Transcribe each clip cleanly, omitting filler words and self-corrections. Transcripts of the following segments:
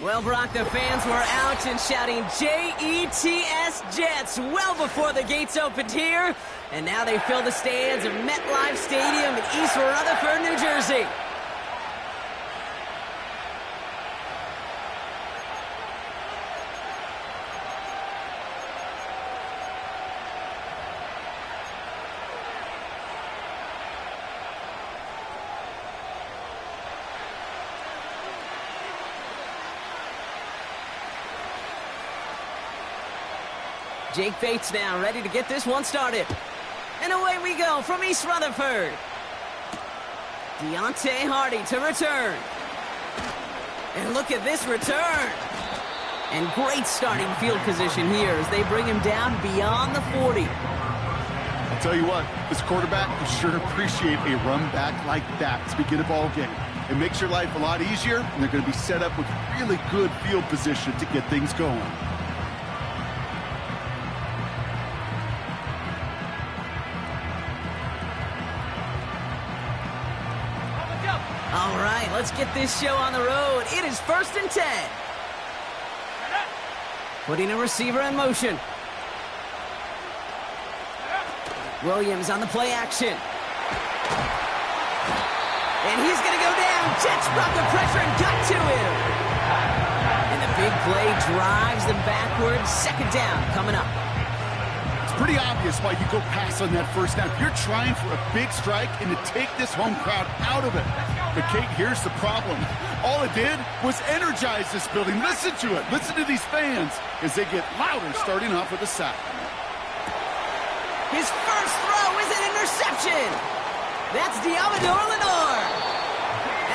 Well, Brock, the fans were out and shouting J-E-T-S Jets well before the gates opened here. And now they fill the stands of MetLife Stadium in East Rutherford, New Jersey. Jake Bates now ready to get this one started. And away we go from East Rutherford. Deontay Hardy to return. And look at this return. And great starting field position here as they bring him down beyond the 40. I'll tell you what, this quarterback will sure appreciate a run back like that to begin a ball game. It makes your life a lot easier, and they're going to be set up with really good field position to get things going. All right, let's get this show on the road. It is 1st and 10. Putting a receiver in motion. Williams on the play action. And he's going to go down. Jets brought the pressure and got to him. And the big play drives them backwards. 2nd down coming up. Pretty obvious why you go pass on that first down. You're trying for a big strike and to take this home crowd out of it. But, Kate, here's the problem. All it did was energize this building. Listen to it. Listen to these fans as they get louder starting off with a sack. His first throw is an interception. That's Diamador Lenore.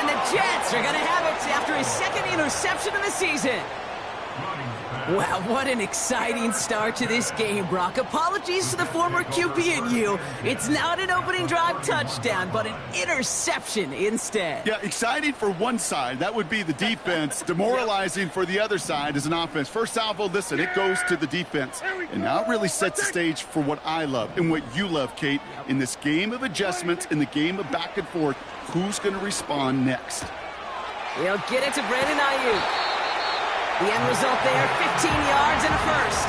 And the Jets are going to have it after his 2nd interception of the season. Wow, what an exciting start to this game, Brock. Apologies to the former QB and you. It's not an opening drive touchdown, but an interception instead. Yeah, exciting for one side. That would be the defense. Demoralizing for the other side as an offense. First salvo, listen, it goes to the defense. And now it really sets the stage for what I love and what you love, Kate. In this game of adjustments, in the game of back and forth, who's going to respond next? They'll get it to Brandon Ayuk. The end result there, 15 yards and a first.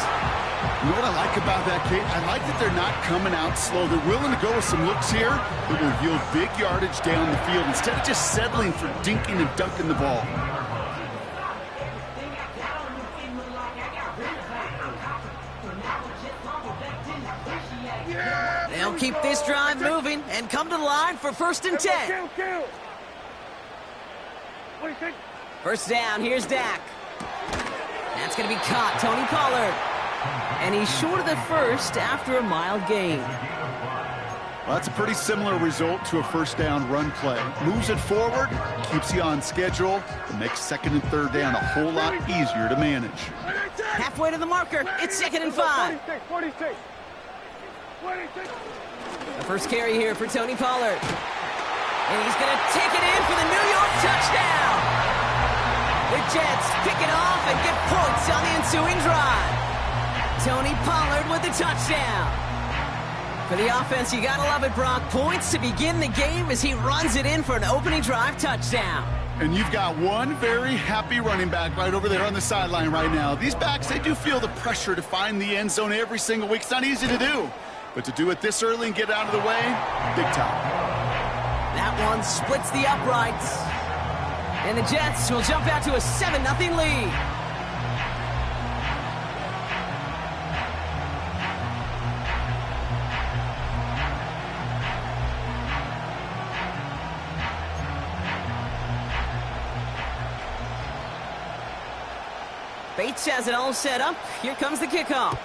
You know what I like about that, Kate? I like that they're not coming out slow. They're willing to go with some looks here that will yield big yardage down the field instead of just settling for dinking and dunking the ball. They'll keep this drive moving and come to the line for 1st and 10. First down, here's Dak. That's going to be caught, Tony Pollard. And he's short of the first after a mild gain. Well, that's a pretty similar result to a first down run play. Moves it forward, keeps you on schedule, and makes 2nd and 3rd down a whole lot easier to manage. Halfway to the marker, it's 2nd and 5. The first carry here for Tony Pollard. And he's going to take it in for the New York touchdown. The Jets pick it off and get points on the ensuing drive. Tony Pollard with the touchdown. For the offense, you gotta love it, Brock. Points to begin the game as he runs it in for an opening drive touchdown. And you've got one very happy running back right over there on the sideline right now. These backs, they do feel the pressure to find the end zone every single week. It's not easy to do. But to do it this early and get out of the way, big time. That one splits the uprights. And the Jets will jump out to a 7-0 lead. Bates has it all set up. Here comes the kickoff.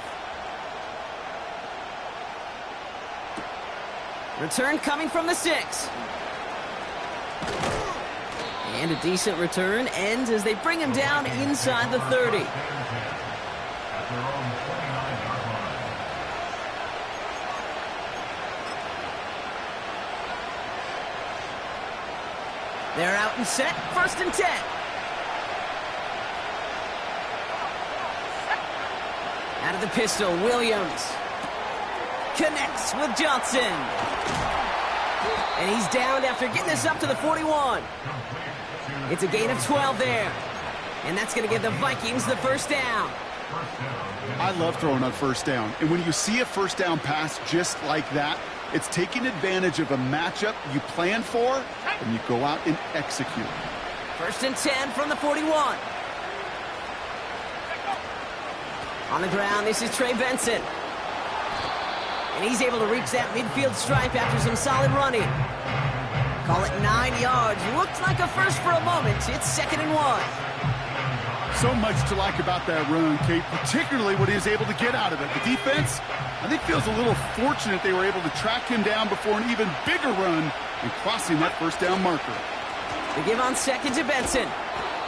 Return coming from the 6. And a decent return ends as they bring him down inside the 30. They're out and set, 1st and 10. Out of the pistol, Williams connects with Johnson. And he's down after getting this up to the 41. It's a gain of 12 there. And that's going to give the Vikings the first down. I love throwing on first down. And when you see a first down pass just like that, it's taking advantage of a matchup you plan for, and you go out and execute. 1st and 10 from the 41. On the ground, this is Trey Benson. And he's able to reach that midfield stripe after some solid running. Call it 9 yards. Looked like a first for a moment. It's 2nd and 1. So much to like about that run, Kate, particularly what he was able to get out of it. The defense, I think, feels a little fortunate they were able to track him down before an even bigger run and crossing that first down marker. They give on 2nd to Benson.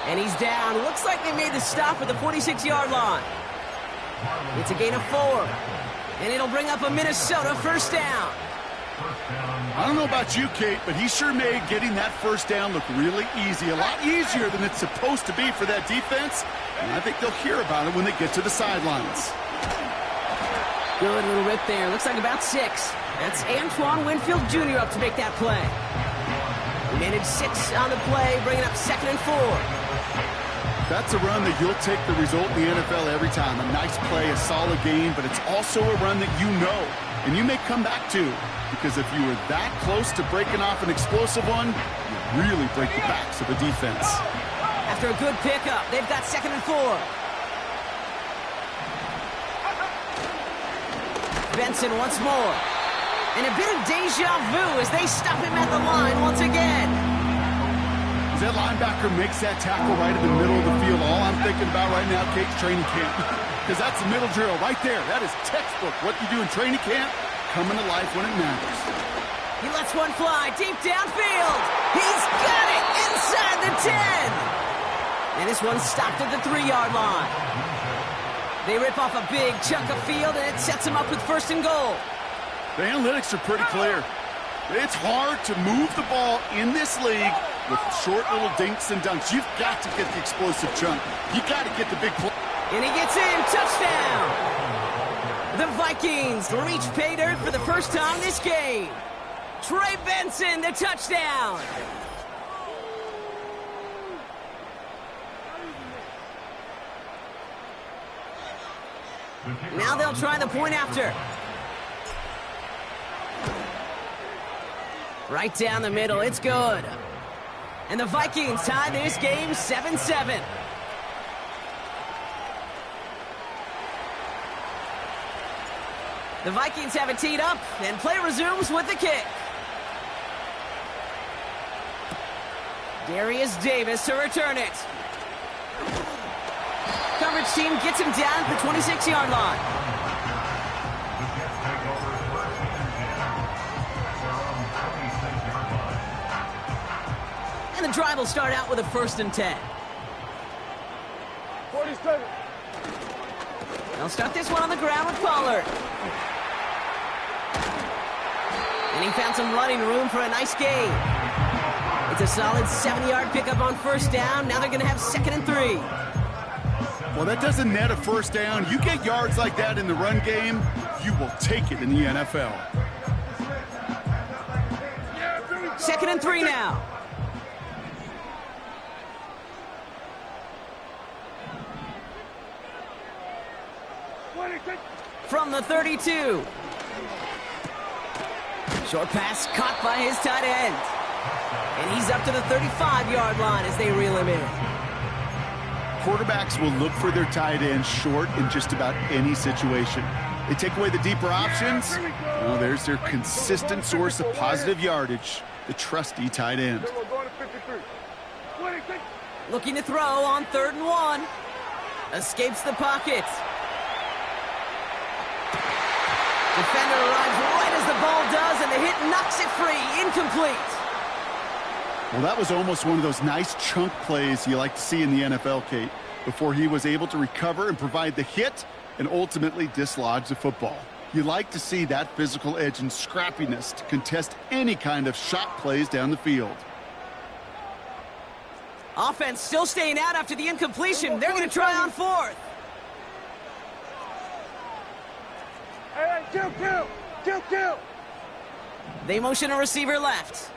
And he's down. Looks like they made the stop at the 46-yard line. It's a gain of 4. And it'll bring up a Minnesota first down. I don't know about you, Kate, but he sure made getting that first down look really easy. A lot easier than it's supposed to be for that defense. And I think they'll hear about it when they get to the sidelines. Good little rip there. Looks like about 6. That's Antoine Winfield Jr. up to make that play. He managed 6 on the play, bringing up 2nd and 4. That's a run that you'll take the result in the NFL every time. A nice play, a solid game, but it's also a run that you know and you may come back to, because if you were that close to breaking off an explosive one, you really break the backs of the defense. After a good pickup, they've got 2nd and 4. Benson once more. And a bit of deja vu as they stop him at the line once again. As that linebacker makes that tackle right in the middle of the field, all I'm thinking about right now, Kate's training camp. Because that's the middle drill right there. That is textbook. What you do in training camp, coming to life when it matters. He lets one fly deep downfield. He's got it inside the 10. And this one stopped at the 3-yard line. They rip off a big chunk of field, and it sets him up with 1st and goal. The analytics are pretty clear. It's hard to move the ball in this league with short little dinks and dunks. You've got to get the explosive chunk. You got to get the big play. And he gets in. Touchdown. The Vikings reach pay dirt for the first time this game. Trey Benson, the touchdown. Now they'll try the point after. Right down the middle. It's good. And the Vikings tie this game 7-7. The Vikings have it teed up, and play resumes with the kick. Darius Davis to return it. Coverage team gets him down at the 26-yard line. And the drive will start out with a 1st and 10. 47. They'll start this one on the ground with Pollard. And he found some running room for a nice gain. It's a solid 7-yard pickup on 1st down. Now they're going to have 2nd and 3. Well, that doesn't net a 1st down. You get yards like that in the run game, you will take it in the NFL. 2nd and 3 now. From the 32. Short pass caught by his tight end. And he's up to the 35-yard line as they reel him in. Quarterbacks will look for their tight end short in just about any situation. They take away the deeper options. Well, there's their consistent source of positive yardage, the trusty tight end. Looking to throw on 3rd and 1. Escapes the pocket. Defender arrives right as the ball does, and the hit knocks it free. Incomplete. Well, that was almost one of those nice chunk plays you like to see in the NFL, Kate, before he was able to recover and provide the hit and ultimately dislodge the football. You like to see that physical edge and scrappiness to contest any kind of shot plays down the field. Offense still staying out after the incompletion. They're going to try on 4th. Hey, kill. They motion a receiver left.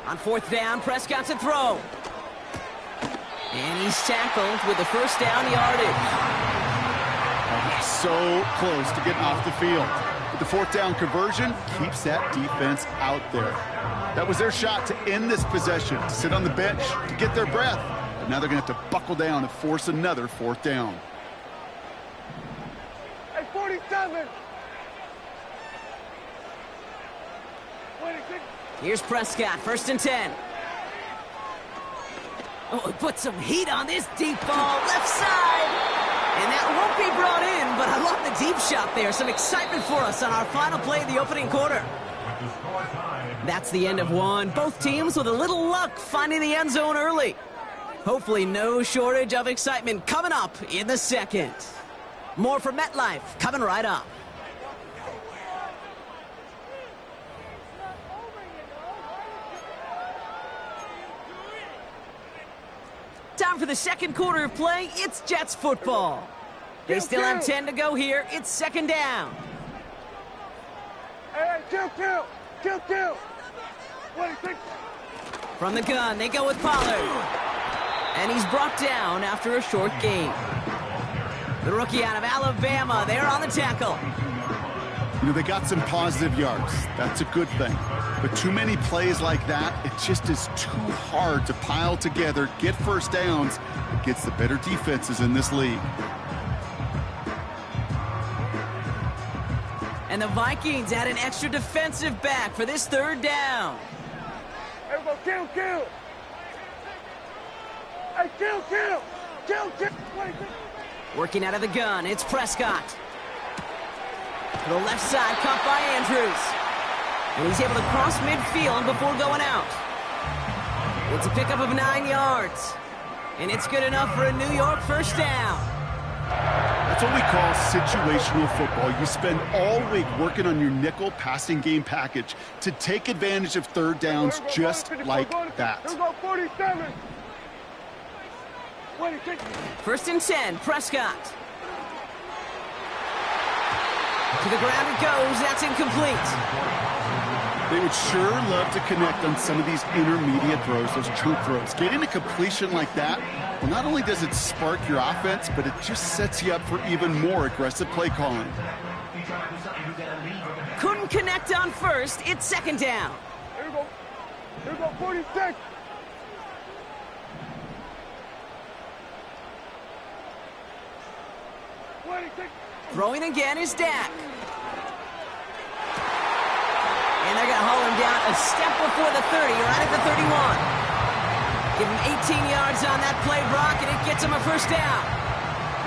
On 4th down, Prescott to throw. And he's tackled with the first down yardage. So close to getting off the field. But the fourth down conversion keeps that defense out there. That was their shot to end this possession, to sit on the bench, to get their breath. But now they're going to have to buckle down and force another fourth down. Hey, 47. Here's Prescott, 1st and 10. Oh, he put some heat on this deep ball, left side. And that won't be brought in, but I love the deep shot there. Some excitement for us on our final play of the opening quarter. That's the end of one. Both teams with a little luck finding the end zone early. Hopefully no shortage of excitement coming up in the second. More from MetLife coming right up. Time for the second quarter of play. It's Jets football. They still have 10 to go here. It's second down. Hey, kill. From the gun, they go with Pollard. And he's brought down after a short gain. The rookie out of Alabama, they're on the tackle. You know, they got some positive yards. That's a good thing. But too many plays like that, it just is too hard to pile together, get first downs against the better defenses in this league. And the Vikings add an extra defensive back for this third down. Everybody kill. Hey, kill. Working out of the gun, it's Prescott. To the left side, caught by Andrews. And he's able to cross midfield before going out. It's a pickup of 9 yards. And it's good enough for a New York first down. That's what we call situational football. You spend all week working on your nickel passing game package to take advantage of third downs just like that. 47. 1st and 10, Prescott. To the ground it goes. That's incomplete. They would sure love to connect on some of these intermediate throws, those chunk throws. Getting a completion like that, well, not only does it spark your offense, but it just sets you up for even more aggressive play calling. Couldn't connect on first. It's second down. Here we go, 46. Throwing again is Dak. And they're going to haul him down a step before the 30, right at the 31. Give him 18 yards on that play, Brock, and it gets him a first down.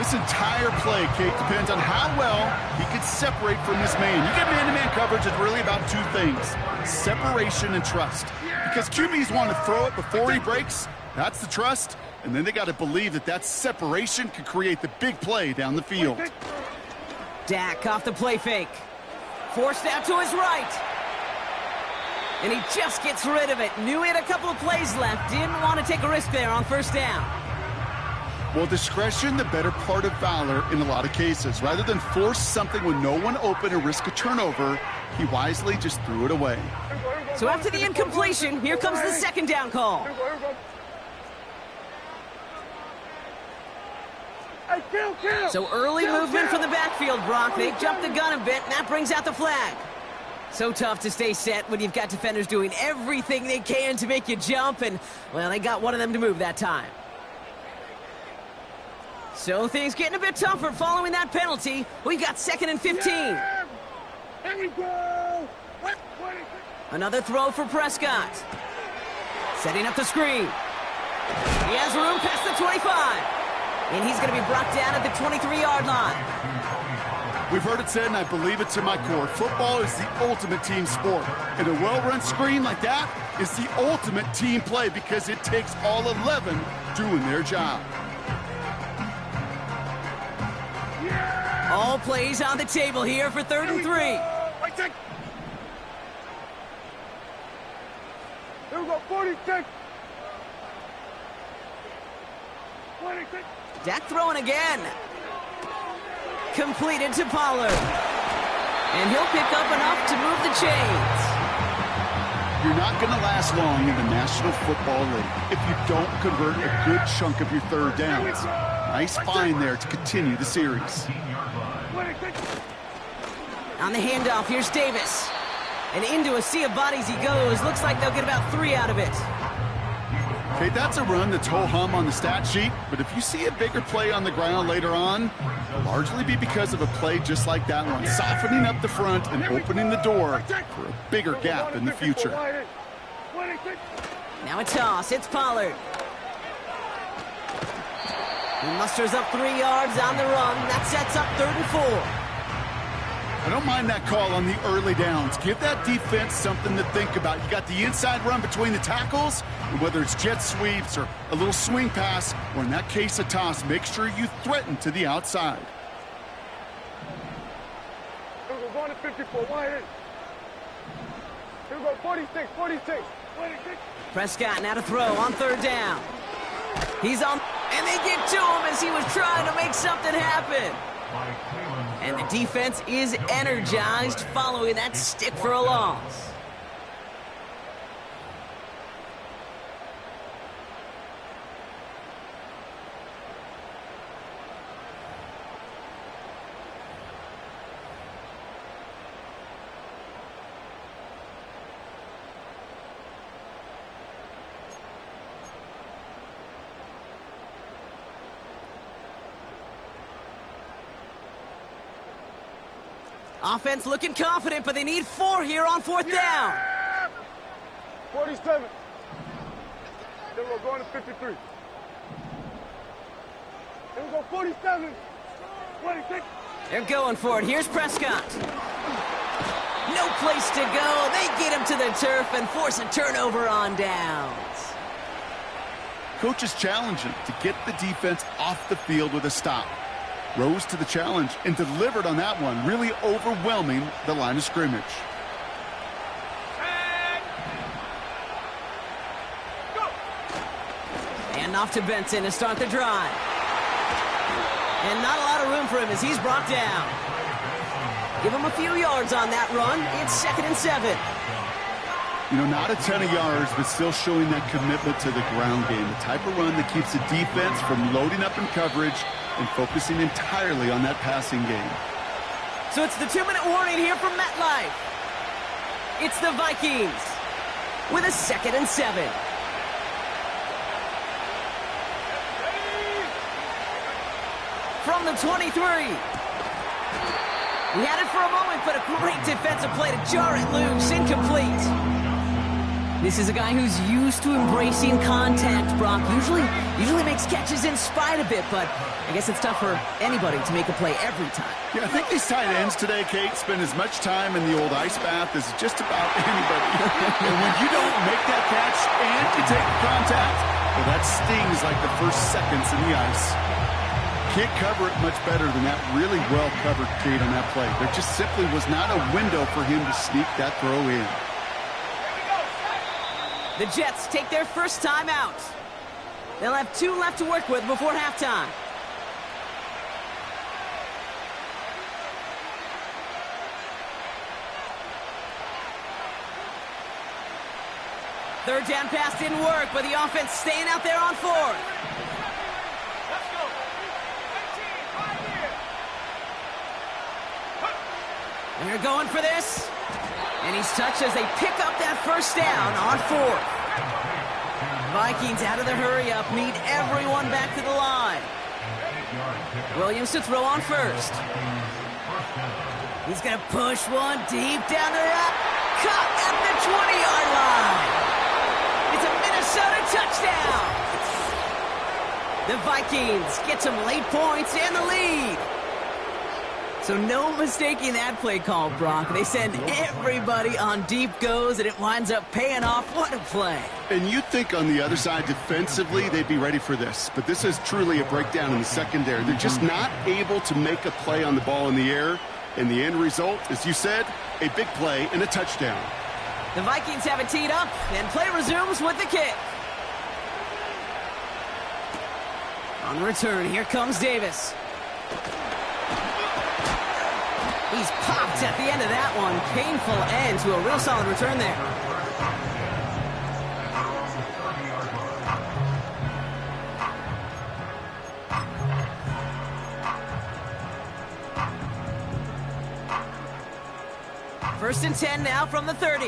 This entire play, Kate, depends on how well he can separate from his man. You get man-to-man coverage, it's really about two things, separation and trust. Because QBs want to throw it before he breaks, that's the trust, and then they got to believe that that separation can create the big play down the field. Dak off the play fake. Forced out to his right. And he just gets rid of it. Knew he had a couple of plays left. Didn't want to take a risk there on first down. Well, discretion, the better part of valor in a lot of cases. Rather than force something with no one open and risk a turnover, he wisely just threw it away. So after the incompletion, here comes the second down call. So early movement from the backfield, Brock. They jumped the gun a bit, and that brings out the flag. So tough to stay set when you've got defenders doing everything they can to make you jump, and, well, they got one of them to move that time. So things getting a bit tougher following that penalty. We've got 2nd and 15. Yeah! Here we go! Another throw for Prescott. Setting up the screen. He has room past the 25. And he's going to be brought down at the 23-yard line. We've heard it said, and I believe it to my core, football is the ultimate team sport. And a well-run screen like that is the ultimate team play because it takes all 11 doing their job. Yeah! All plays on the table here for 3rd and 3. Here we go, 46. 26. Dak throwing again. Completed to Pollard. And he'll pick up enough to move the chains. You're not going to last long in the National Football League if you don't convert a good chunk of your third downs. Nice find there to continue the series. On the handoff, here's Davis. And into a sea of bodies he goes. Looks like they'll get about 3 out of it. Okay, that's a run that's ho-hum on the stat sheet, but if you see a bigger play on the ground later on, it'll largely be because of a play just like that one, softening up the front and opening the door for a bigger gap in the future. Now a toss. It's Pollard. He musters up 3 yards on the run. That sets up 3rd and 4. I don't mind that call on the early downs. Give that defense something to think about. You got the inside run between the tackles, and whether it's jet sweeps or a little swing pass, or in that case a toss, make sure you threaten to the outside. Here we go, going to 54, wide in. Here we go, 46, 46. Prescott now to throw on 3rd down. He's on, and they get to him as he was trying to make something happen. And the defense is energized following that stick for a loss. Offense looking confident, but they need 4 here on 4th down. 47. Then we're going to 53. Then we go 47. 26. They're going for it. Here's Prescott. No place to go. They get him to the turf and force a turnover on downs. Coach is challenging to get the defense off the field with a stop. Rose to the challenge and delivered on that one, really overwhelming the line of scrimmage. And off to Benson to start the drive. And not a lot of room for him as he's brought down. Give him a few yards on that run. It's 2nd and 7. You know, not a ton of yards, but still showing that commitment to the ground game. The type of run that keeps the defense from loading up in coverage and focusing entirely on that passing game. So it's the 2-minute warning here from MetLife. It's the Vikings with a 2nd and 7. From the 23. He had it for a moment, but a great defensive play to jar it loose. Incomplete. This is a guy who's used to embracing contact, Brock. Usually makes catches in spite of it, but I guess it's tough for anybody to make a play every time. Yeah, I think these tight ends today, Kate, spend as much time in the old ice bath as just about anybody. And when you don't make that catch and you take the contact, well, that stings like the first seconds in the ice. Can't cover it much better than that really well-covered Kate on that play. There just simply was not a window for him to sneak that throw in. The Jets take their first time out. They'll have 2 left to work with before halftime. Third down pass didn't work, but the offense staying out there on 4th. Let's go. 18, right here. And they're going for this. And he's touched as they pick up that first down on 4th. Vikings out of the hurry-up, need everyone back to the line. Williams to throw on 1st. He's going to push one deep down the road. Caught at the 20-yard line. It's a Minnesota touchdown. The Vikings get some late points and the lead. So no mistaking that play call, Brock. They send everybody on deep goes, and it winds up paying off. What a play. And you'd think on the other side, defensively, they'd be ready for this. But this is truly a breakdown in the secondary. They're just not able to make a play on the ball in the air. And the end result, as you said, a big play and a touchdown. The Vikings have it teed up, and play resumes with the kick. On the return, here comes Davis. He's popped at the end of that one. Painful end to a real solid return there. First and 10 now from the 30.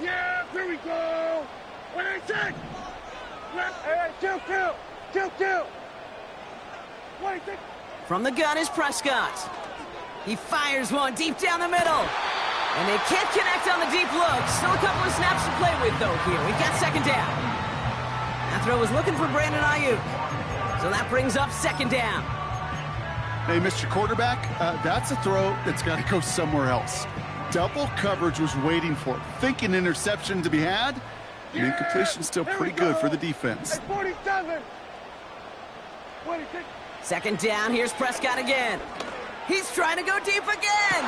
Yeah, here we go. What I said. Hey, kill. What I said. From the gun is Prescott. He fires one deep down the middle. And they can't connect on the deep look. Still a couple of snaps to play with, though, here. We've got second down. That throw was looking for Brandon Ayuk. So that brings up second down. Hey, Mr. Quarterback, that's a throw that's got to go somewhere else. Double coverage was waiting for it. Thinking interception to be had. And incompletion still pretty good for the defense. Hey, 47. What is it? Second down, here's Prescott again. He's trying to go deep again.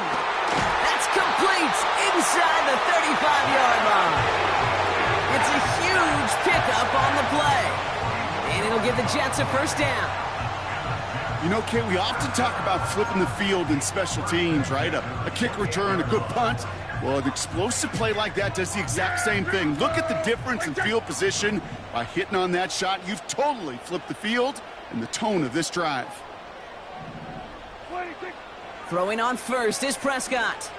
That's complete inside the 35-yard line. It's a huge pickup on the play. And it'll give the Jets a first down. You know, Kate, we often talk about flipping the field in special teams, right? A kick return, a good punt. Well, an explosive play like that does the exact same thing. Look at the difference in field position. By hitting on that shot, you've totally flipped the field and the tone of this drive. Throwing on first is Prescott.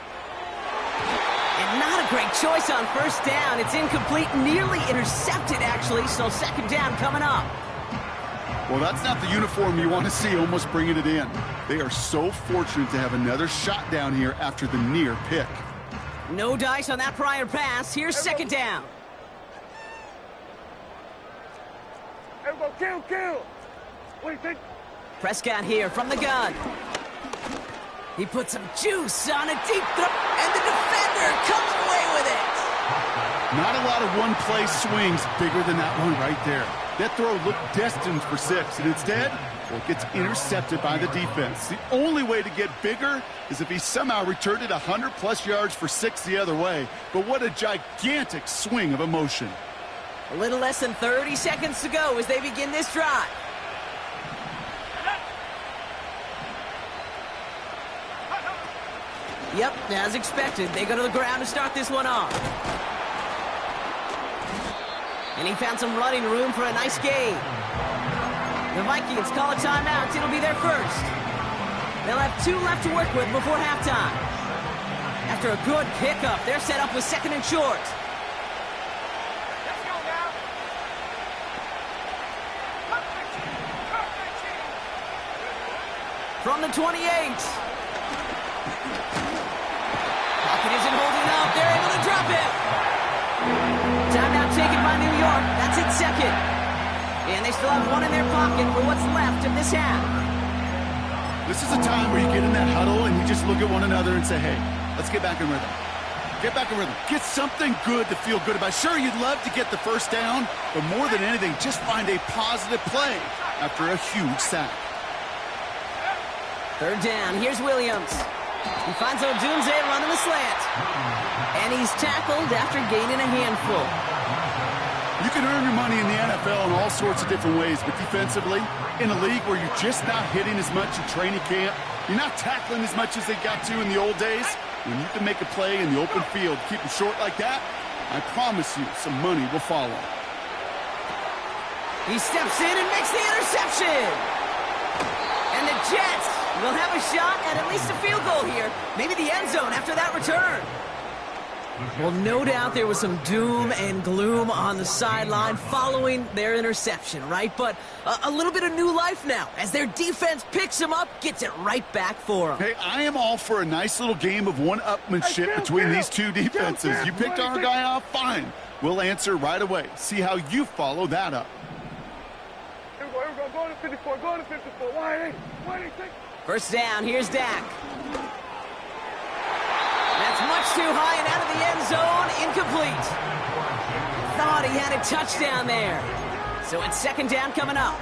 And not a great choice on first down. It's incomplete, nearly intercepted, actually. So second down coming up. Well, that's not the uniform you want to see almost bringing it in. They are so fortunate to have another shot down here after the near pick. No dice on that prior pass. Here's second down. Everybody kill. What do you think? Prescott here from the gun. He puts some juice on a deep throw, and the defender comes away with it. Not a lot of one-play swings bigger than that one right there. That throw looked destined for 6, and instead, well, it gets intercepted by the defense. The only way to get bigger is if he somehow returned it 100-plus yards for 6 the other way. But what a gigantic swing of emotion. A little less than 30 seconds to go as they begin this drive. Yep, as expected, they go to the ground to start this one off. And he found some running room for a nice gain. The Vikings call a timeout. It'll be their first. They'll have 2 left to work with before halftime. After a good pickup, they're set up with second and short. Let's go now. From the 28. Pocket isn't holding up. They're able to drop it. Timeout taken by New York. That's its second. And they still have one in their pocket for what's left of this half. This is a time where you get in that huddle and you just look at one another and say, hey, let's get back in rhythm. Get back in rhythm. Get something good to feel good about. Sure, you'd love to get the first down, but more than anything, just find a positive play after a huge sack. Third down. Here's Williams. He finds Odunze running the slant. And he's tackled after gaining a handful. You can earn your money in the NFL in all sorts of different ways, but defensively, in a league where you're just not hitting as much in training camp, you're not tackling as much as they got to in the old days, when you can make a play in the open field, keep them short like that, I promise you some money will follow. He steps in and makes the interception. And the Jets will have a shot at least a field goal here. Maybe the end zone after that return. Well, no doubt there was some doom and gloom on the sideline following their interception, right? But a little bit of new life now as their defense picks them up, gets it right back for them. Hey, I am all for a nice little game of one-upmanship between these two defenses. You picked our guy off, fine. We'll answer right away. See how you follow that up. Here we go. Go to 54. Go to 54. Why ain't think? First down, here's Dak. That's much too high and out of the end zone, incomplete. Thought he had a touchdown there. So it's second down coming up.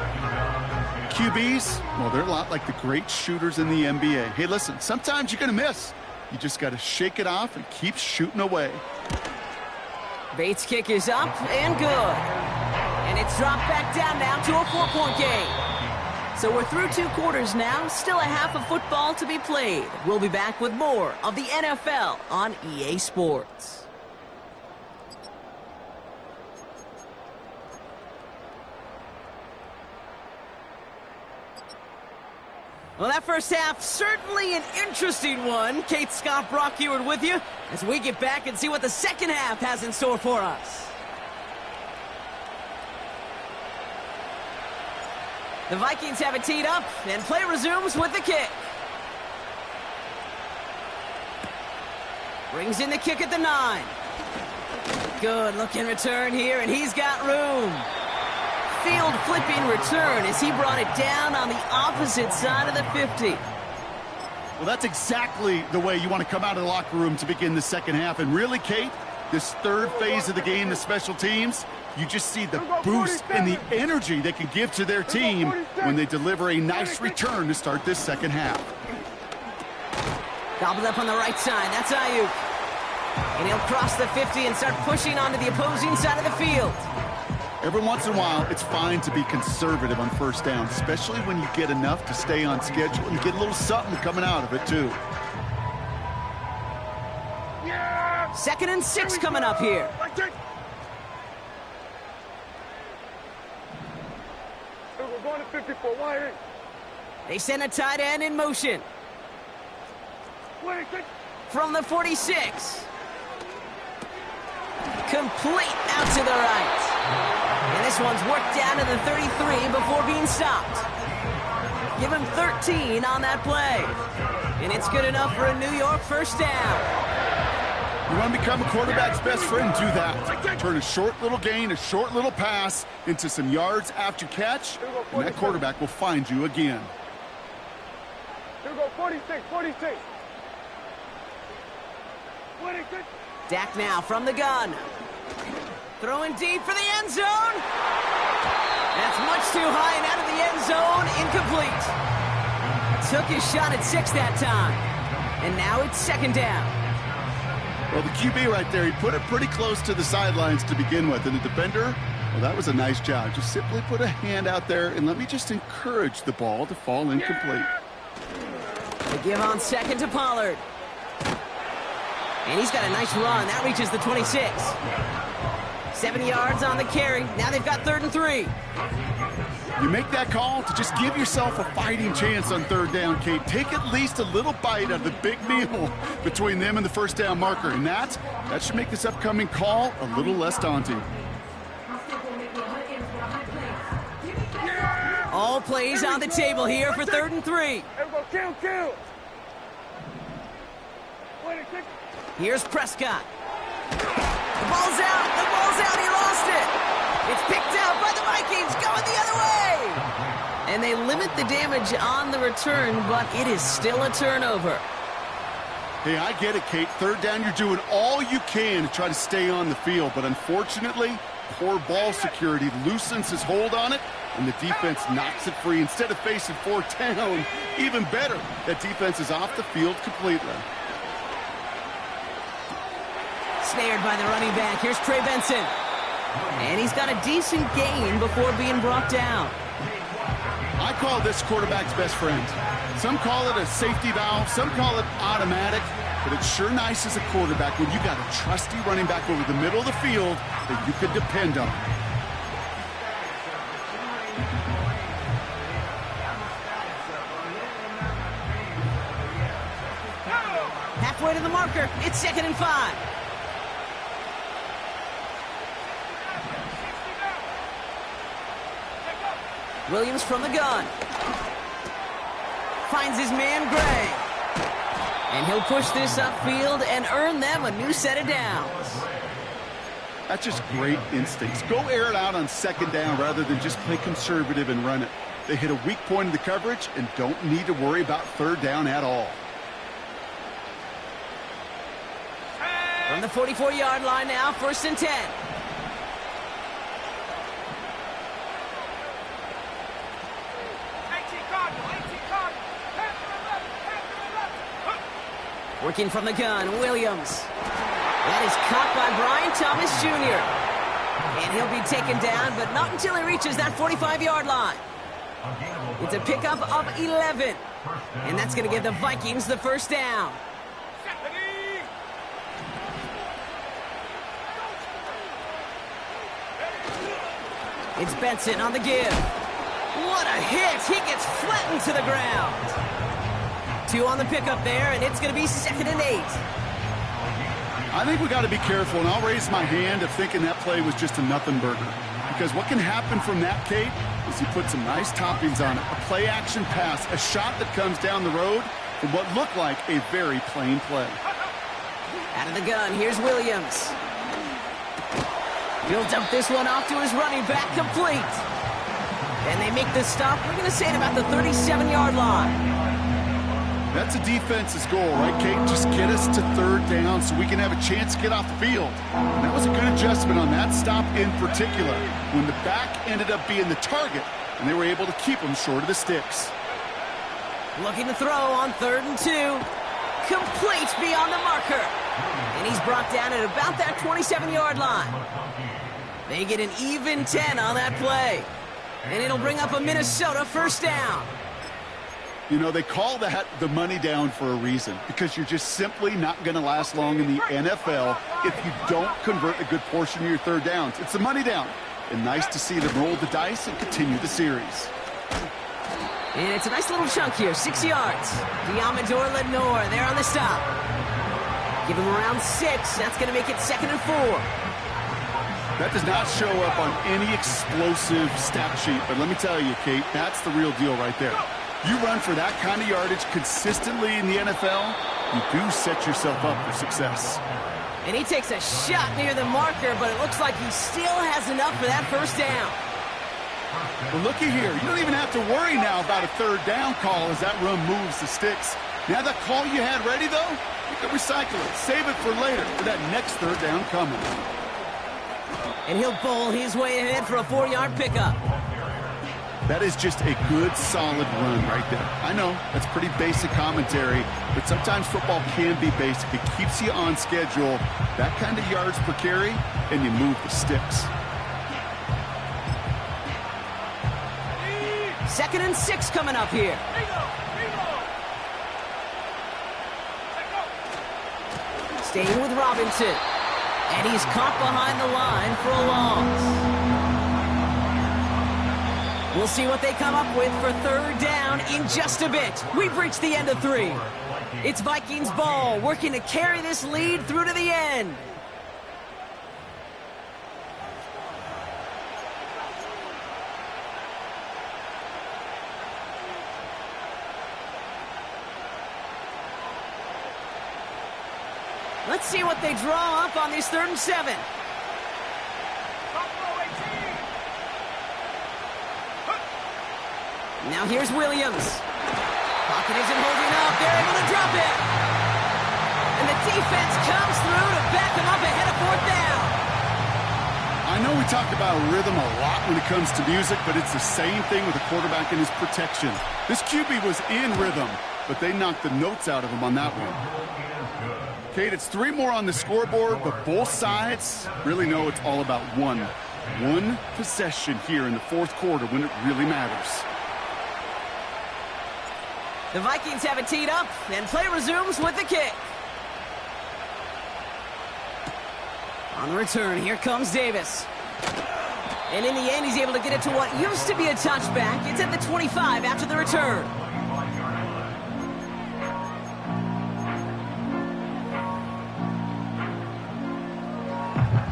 QBs, well, they're a lot like the great shooters in the NBA. Hey, listen, sometimes you're going to miss. You just got to shake it off and keep shooting away. Bates' kick is up and good. And it's dropped back down now to a 4-point game. So we're through 2 quarters now, still a half of football to be played. We'll be back with more of the NFL on EA Sports. Well, that first half, certainly an interesting one. Kate, Scott, Brock Ewart with you as we get back and see what the second half has in store for us. The Vikings have it teed up, and play resumes with the kick. Brings in the kick at the 9. Good looking return here, and he's got room. Field flipping return as he brought it down on the opposite side of the 50. Well, that's exactly the way you want to come out of the locker room to begin the second half. And really, Kate, this third phase of the game, the special teams, you just see the boost and the energy they can give to their team when they deliver a nice return to start this second half. Gobbled up on the right side. That's Ayuk. And he'll cross the 50 and start pushing onto the opposing side of the field. Every once in a while, it's fine to be conservative on first down, especially when you get enough to stay on schedule and get a little something coming out of it, too. 2nd and 6 coming up here. We're going to 54. Why ain't? They send a tight end in motion. From the 46. Complete out to the right. And this one's worked down to the 33 before being stopped. Give him 13 on that play. And it's good enough for a New York first down. You want to become a quarterback's best friend? Do that. Turn a short little gain, a short little pass into some yards after catch, and that quarterback will find you again. Here we go, 46, 46. Dak now from the gun. Throwing deep for the end zone. That's much too high and out of the end zone. Incomplete. Took his shot at 6 that time. And now it's 2nd down. Well, the QB right there, he put it pretty close to the sidelines to begin with. And the defender, well, that was a nice job. Just simply put a hand out there and let me just encourage the ball to fall incomplete. They give on 2nd to Pollard. And he's got a nice run. That reaches the 26. 7 yards on the carry. Now they've got 3rd and 3. You make that call to just give yourself a fighting chance on 3rd down, Kate. Take at least a little bite of the big meal between them and the first down marker. And that should make this upcoming call a little less daunting. All plays on the table here for 3rd and 3. Kill. Here's Prescott. The ball's out. The ball's out. He lost it. It's picked out by the Vikings going the other way. And they limit the damage on the return, but it is still a turnover. Hey, I get it, Kate. 3rd down, you're doing all you can to try to stay on the field. But unfortunately, poor ball security loosens his hold on it, and the defense knocks it free. Instead of facing 4th down, even better, that defense is off the field completely. Snared by the running back. Here's Trey Benson. And he's got a decent gain before being brought down. I call this quarterback's best friend. Some call it a safety valve. Some call it automatic. But it's sure nice as a quarterback when you got a trusty running back over the middle of the field that you could depend on. Halfway to the marker. It's 2nd and 5. Williams from the gun. Finds his man, Gray. And he'll push this upfield and earn them a new set of downs. That's just great instincts. Go air it out on 2nd down rather than just play conservative and run it. They hit a weak point in the coverage and don't need to worry about 3rd down at all. From the 44-yard line now, 1st and 10. Working from the gun, Williams. That is caught by Brian Thomas Jr. And he'll be taken down, but not until he reaches that 45-yard line. It's a pickup of 11. And that's going to give the Vikings the first down. It's Benson on the give. What a hit! He gets flattened to the ground. 2 on the pickup there, and it's going to be 2nd and 8. I think we got to be careful, and I'll raise my hand of thinking that play was just a nothing burger. Because what can happen from that, Kate, is he put some nice toppings on it. A play-action pass, a shot that comes down the road from what looked like a very plain play. Out of the gun, here's Williams. He'll dump this one off to his running back, complete. And they make the stop, we're going to say at about the 37-yard line. That's a defense's goal, right, Kate? Just get us to 3rd down so we can have a chance to get off the field. And that was a good adjustment on that stop in particular, when the back ended up being the target, and they were able to keep him short of the sticks. Looking to throw on 3rd and 2. Complete beyond the marker. And he's brought down at about that 27-yard line. They get an even 10 on that play. And it'll bring up a Minnesota 1st down. You know, they call that the money down for a reason, because you're just simply not going to last long in the NFL if you don't convert a good portion of your 3rd downs. It's the money down. And nice to see them roll the dice and continue the series. And it's a nice little chunk here, 6 yards. Diamador Lenore there on the stop. Give him around 6. That's going to make it 2nd and 4. That does not show up on any explosive stat sheet, but let me tell you, Kate, that's the real deal right there. You run for that kind of yardage consistently in the NFL, you do set yourself up for success. And he takes a shot near the marker, but it looks like he still has enough for that 1st down. Well, looky here. You don't even have to worry now about a 3rd down call as that run moves the sticks. Now that call you had ready, though, you can recycle it. Save it for later for that next 3rd down coming. And he'll bowl his way ahead for a 4-yard pickup. That is just a good, solid run right there. I know, that's pretty basic commentary, but sometimes football can be basic. It keeps you on schedule, that kind of yards per carry, and you move the sticks. 2nd and 6 coming up here. Staying with Robinson. And he's caught behind the line for a loss. We'll see what they come up with for 3rd down in just a bit. We've reached the end of 3. It's Vikings ball, working to carry this lead through to the end. Let's see what they draw up on this 3rd and 7. Now here's Williams. Pocket isn't holding up. They're able to drop it. And the defense comes through to back them up ahead of 4th down. I know we talk about rhythm a lot when it comes to music, but it's the same thing with a quarterback and his protection. This QB was in rhythm, but they knocked the notes out of him on that one. Kate, it's 3 more on the scoreboard, but both sides really know it's all about one possession here in the 4th quarter when it really matters. The Vikings have it teed up, and play resumes with the kick. On the return, here comes Davis. And in the end, he's able to get it to what used to be a touchback. It's at the 25 after the return.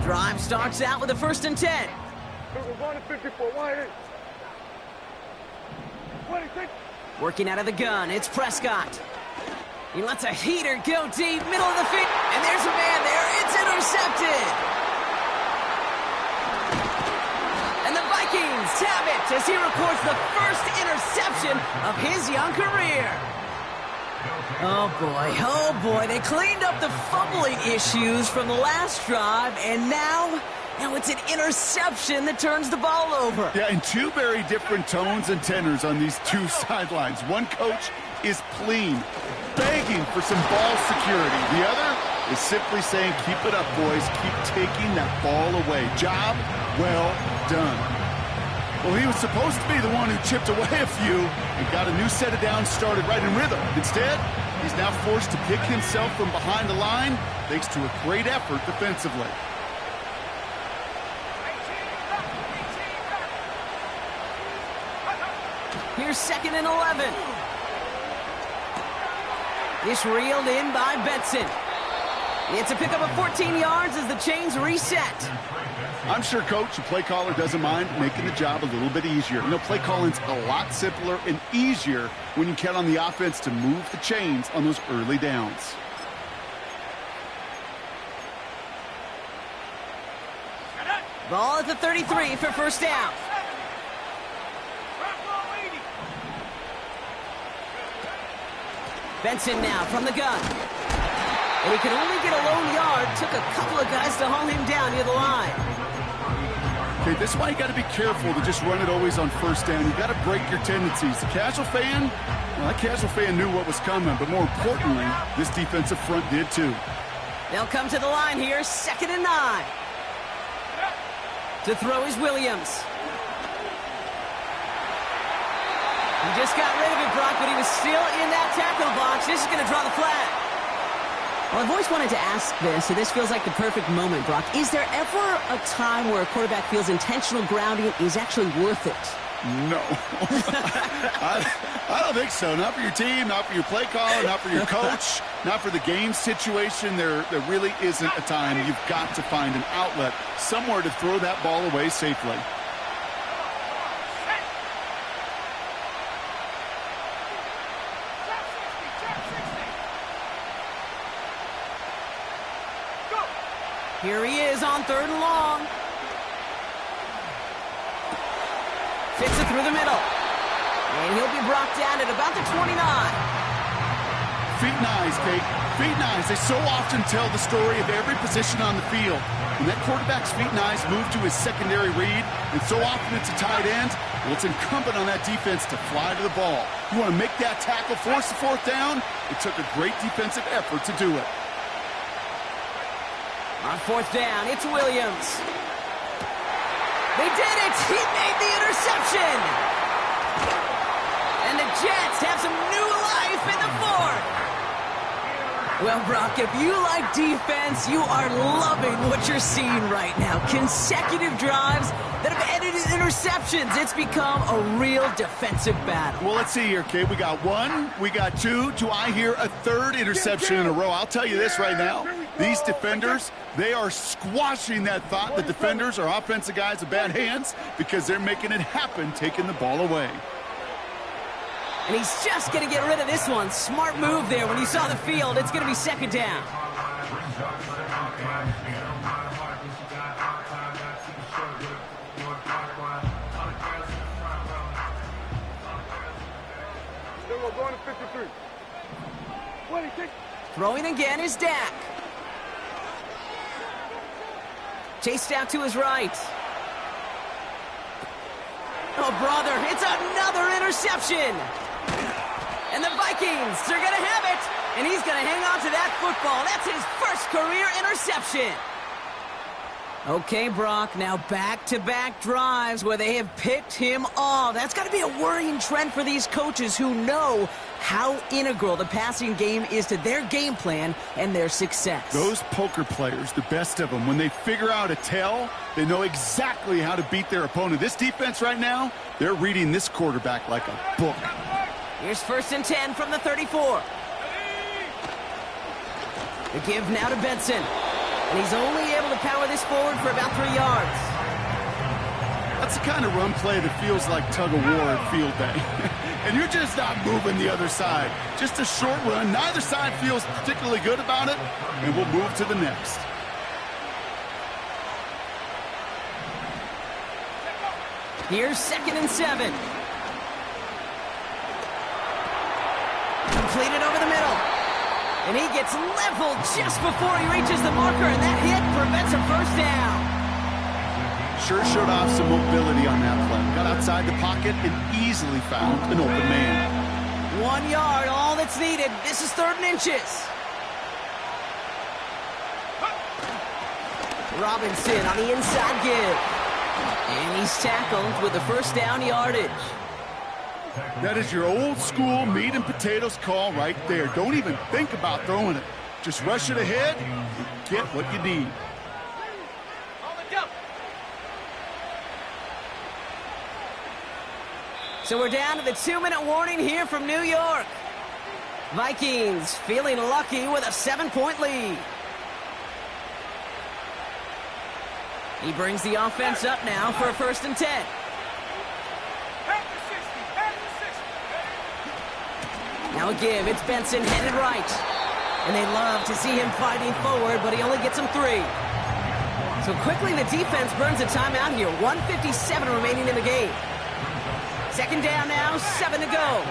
Drive starts out with a 1st and 10. Working out of the gun, it's Prescott. He lets a heater go deep, middle of the field, and there's a man there. It's intercepted. And the Vikings have it as he records the first interception of his young career. Oh boy, they cleaned up the fumbling issues from the last drive, and now it's an interception that turns the ball over. Yeah, and 2 very different tones and tenors on these 2 sidelines. One coach is pleading, begging for some ball security. The other is simply saying, keep it up, boys. Keep taking that ball away. Job well done. Well, he was supposed to be the one who chipped away a few and got a new set of downs started right in rhythm. Instead, he's now forced to pick himself from behind the line thanks to a great effort defensively. Here's 2nd and 11. This reeled in by Benson. It's a pickup of 14 yards as the chains reset. I'm sure, Coach, the play caller doesn't mind making the job a little bit easier. You know, play calling's a lot simpler and easier when you count on the offense to move the chains on those early downs. Ball at the 33 for first down. Benson now from the gun. And he could only get a lone yard. Took a couple of guys to haul him down near the line. Okay, this is why you got to be careful to just run it always on first down. You got to break your tendencies. The casual fan, well, that casual fan knew what was coming, but more importantly, this defensive front did too. They'll come to the line here, 2nd and 9. To throw is Williams. He just got rid of it, Brock, but he was still in that tackle box. This is going to draw the flag. Well, I've always wanted to ask this, and this feels like the perfect moment, Brock. Is there ever a time where a quarterback feels intentional grounding is actually worth it? No. I don't think so. Not for your team, not for your play caller, not for your coach, not for the game situation. There really isn't a time. You've got to find an outlet, somewhere to throw that ball away safely. Here he is on 3rd and long. Fits it through the middle. And he'll be brought down at about the 29. Feet and eyes, Kate. Feet and eyes. They so often tell the story of every position on the field. When that quarterback's feet and eyes move to his secondary read, and so often it's a tight end, well, it's incumbent on that defense to fly to the ball. You want to make that tackle, force the 4th down? It took a great defensive effort to do it. On 4th down, it's Williams. They did it! He made the interception! And the Jets have some new life in the 4th. Well, Brock, if you like defense, you are loving what you're seeing right now. Consecutive drives that have ended in interceptions. It's become a real defensive battle. Well, let's see here, Kate. We got 1, we got 2. Do I hear a 3rd interception in a row? I'll tell you this right now. These defenders, they are squashing that thought. The defenders are offensive guys with bad hands because they're making it happen, taking the ball away. And he's just going to get rid of this one. Smart move there when he saw the field. It's going to be 2nd down. We're going to 53. Throwing again is Dak. Chased out to his right. Oh, brother, it's another interception. And the Vikings are going to have it. And he's going to hang on to that football. That's his first career interception. Okay, Brock, now back-to-back drives where they have picked him off. That's got to be a worrying trend for these coaches who know how integral the passing game is to their game plan and their success. Those poker players, the best of them, when they figure out a tell, they know exactly how to beat their opponent. This defense right now, they're reading this quarterback like a book. Here's 1st and 10 from the 34. The give now to Benson. And he's only able to power this forward for about 3 yards. That's the kind of run play that feels like tug-of-war at field day. And you're just not moving the other side. Just a short run. Neither side feels particularly good about it. And we'll move to the next. Here's 2nd and 7. Completed over the middle. And he gets leveled just before he reaches the marker, and that hit prevents a first down. Sure showed off some mobility on that play. Got outside the pocket and easily found an open man. 1 yard, all that's needed. This is 3rd and inches. Robinson on the inside give. And he's tackled with the first down yardage. That is your old school meat and potatoes call right there. Don't even think about throwing it. Just rush it ahead and get what you need. So we're down to the 2-minute warning here from New York. Vikings feeling lucky with a 7-point lead. He brings the offense up now for a 1st and 10. Now a give. It's Benson headed right. And they love to see him fighting forward, but he only gets him 3. So quickly the defense burns a timeout here. 1:57 remaining in the game. 2nd down now, 7 to go.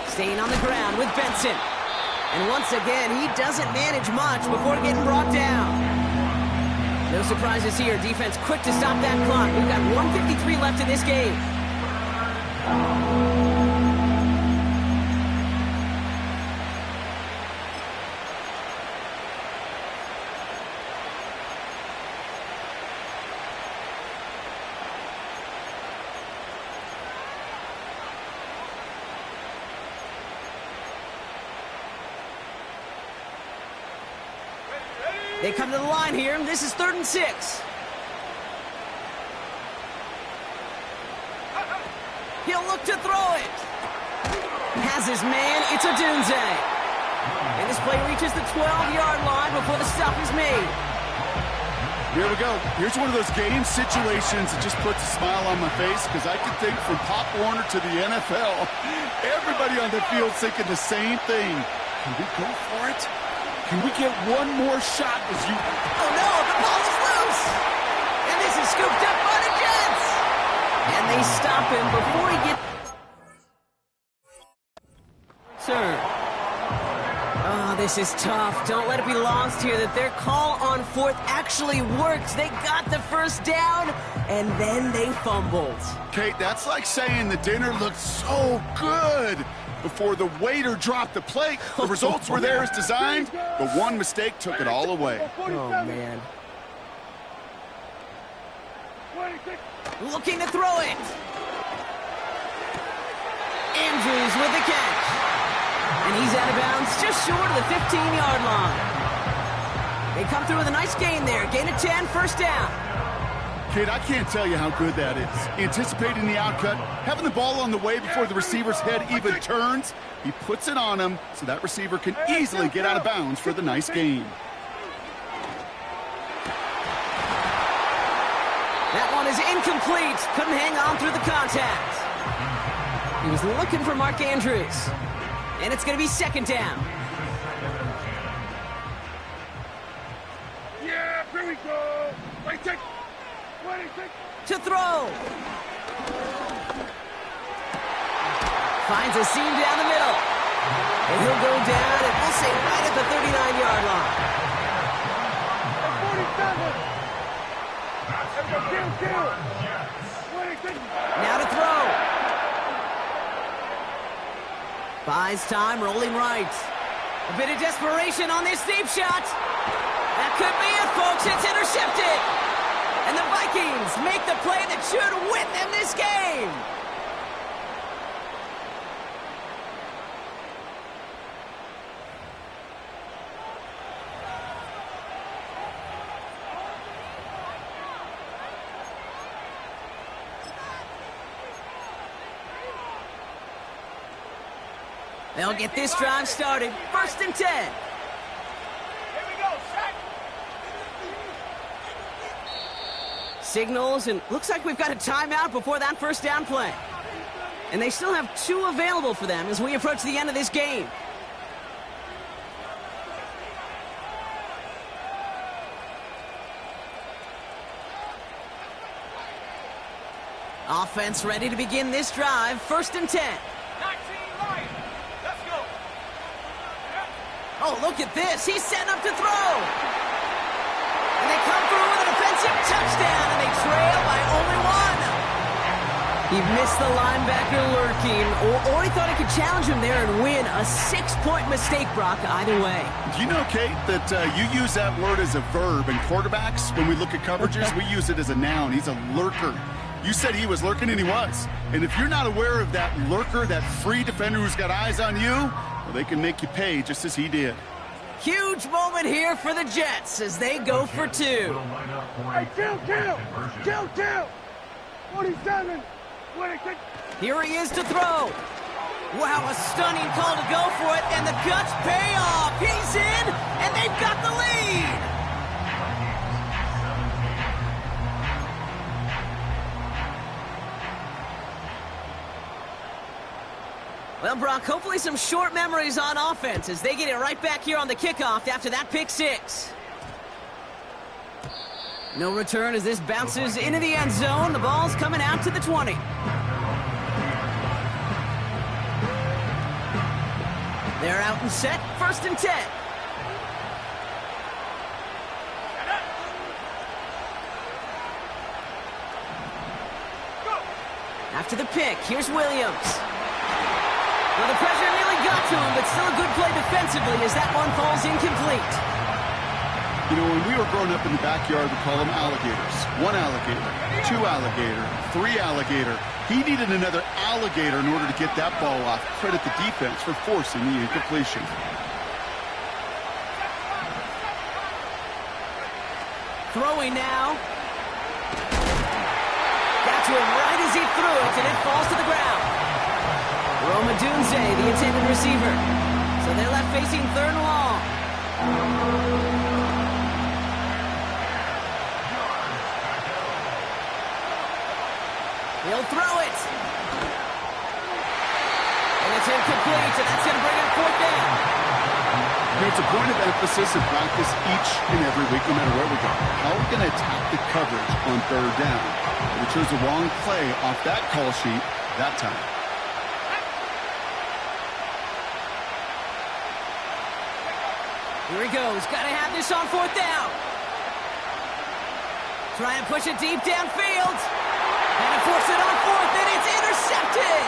Staying on the ground with Benson. And once again, he doesn't manage much before getting brought down. No surprises here. Defense quick to stop that clock. We've got 1:53 left in this game. They come to the line here. This is 3rd and 6. He'll look to throw it. Has his man. It's a Dunze. And this play reaches the 12-yard line before the stop is made. Here we go. Here's one of those game situations that just puts a smile on my face, because I can think from Pop Warner to the NFL, everybody on the field thinking the same thing. Can we go for it? Can we get one more shot as you... Oh, no, the ball is loose. And this is scooped up by the Jets. And they stop him before he gets... Sir. Oh, this is tough. Don't let it be lost here that their call on 4th actually worked. They got the 1st down, and then they fumbled. Kate, that's like saying the dinner looked so good before the waiter dropped the plate. The results were there as designed, but one mistake took it all away. Oh, man. Looking to throw it. Andrews with the catch. And he's out of bounds just short of the 15-yard line. They come through with a nice gain there. Gain of 10, 1st down. Kid, I can't tell you how good that is. Anticipating the outcut, having the ball on the way before the receiver's head even turns, he puts it on him so that receiver can easily get out of bounds for the nice gain. That one is incomplete. Couldn't hang on through the contact. He was looking for Mark Andrews. And it's going to be 2nd down. Yeah, here we go. To throw. Finds a seam down the middle. And he'll go down, and we'll say right at the 39-yard line. 47. Now to throw. Buys time, rolling right. A bit of desperation on this deep shot. That could be it, folks. It's intercepted. And the Vikings make the play that should win them this game. They'll get this drive started. 1st and 10. Signals, and looks like we've got a timeout before that 1st down play. And they still have 2 available for them as we approach the end of this game. Offense ready to begin this drive. 1st and 10. 19 right. Let's go. Oh, look at this. He's setting up to throw. And they come through with an offensive touchdown, and they trail by only 1. He missed the linebacker lurking, or he thought he could challenge him there and win. A 6-point mistake, Brock, either way. Do you know, Kate, that you use that word as a verb, and quarterbacks, when we look at coverages, we use it as a noun. He's a lurker. You said he was lurking, and he was. And if you're not aware of that lurker, that free defender who's got eyes on you, well, they can make you pay just as he did. Huge moment here for the Jets as they go for 2. Hey, kill! 47. Here he is to throw. Wow, a stunning call to go for it, and the guts pay off. He's in, and they've got the lead. Well, Brock, hopefully some short memories on offense as they get it right back here on the kickoff after that pick six. No return as this bounces into the end zone. The ball's coming out to the 20. They're out and set, 1st and 10. After the pick, here's Williams. Well, the pressure nearly got to him, but still a good play defensively as that one falls incomplete. You know, when we were growing up in the backyard, we call them alligators. 1 alligator, 2 alligator, 3 alligator. He needed another alligator in order to get that ball off. Credit the defense for forcing the incompletion. Throwing now. Got to him right as he threw it, and it falls to the ground. Roma Dunze, the intended receiver. So they're left facing 3rd and long. He'll throw it. And it's incomplete, and that's going to bring up 4th down. It's a point of emphasis in practice each and every week, no matter where we go. How are we going to attack the coverage on 3rd down? We chose the wrong play off that call sheet that time. Here he goes. Got to have this on 4th down. Try and push it deep downfield. And to force it on 4th, and it's intercepted.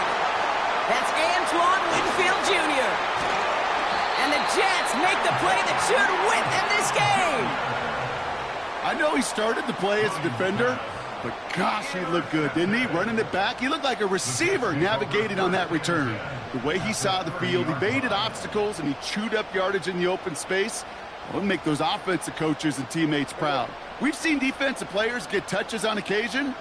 That's Antoine Winfield Jr. And the Jets make the play that should win them this game. I know he started the play as a defender, but gosh, he looked good, didn't he? Running it back, he looked like a receiver navigating on that return. The way he saw the field, he evaded obstacles, and he chewed up yardage in the open space. Well, it'll make those offensive coaches and teammates proud. We've seen defensive players get touches on occasion,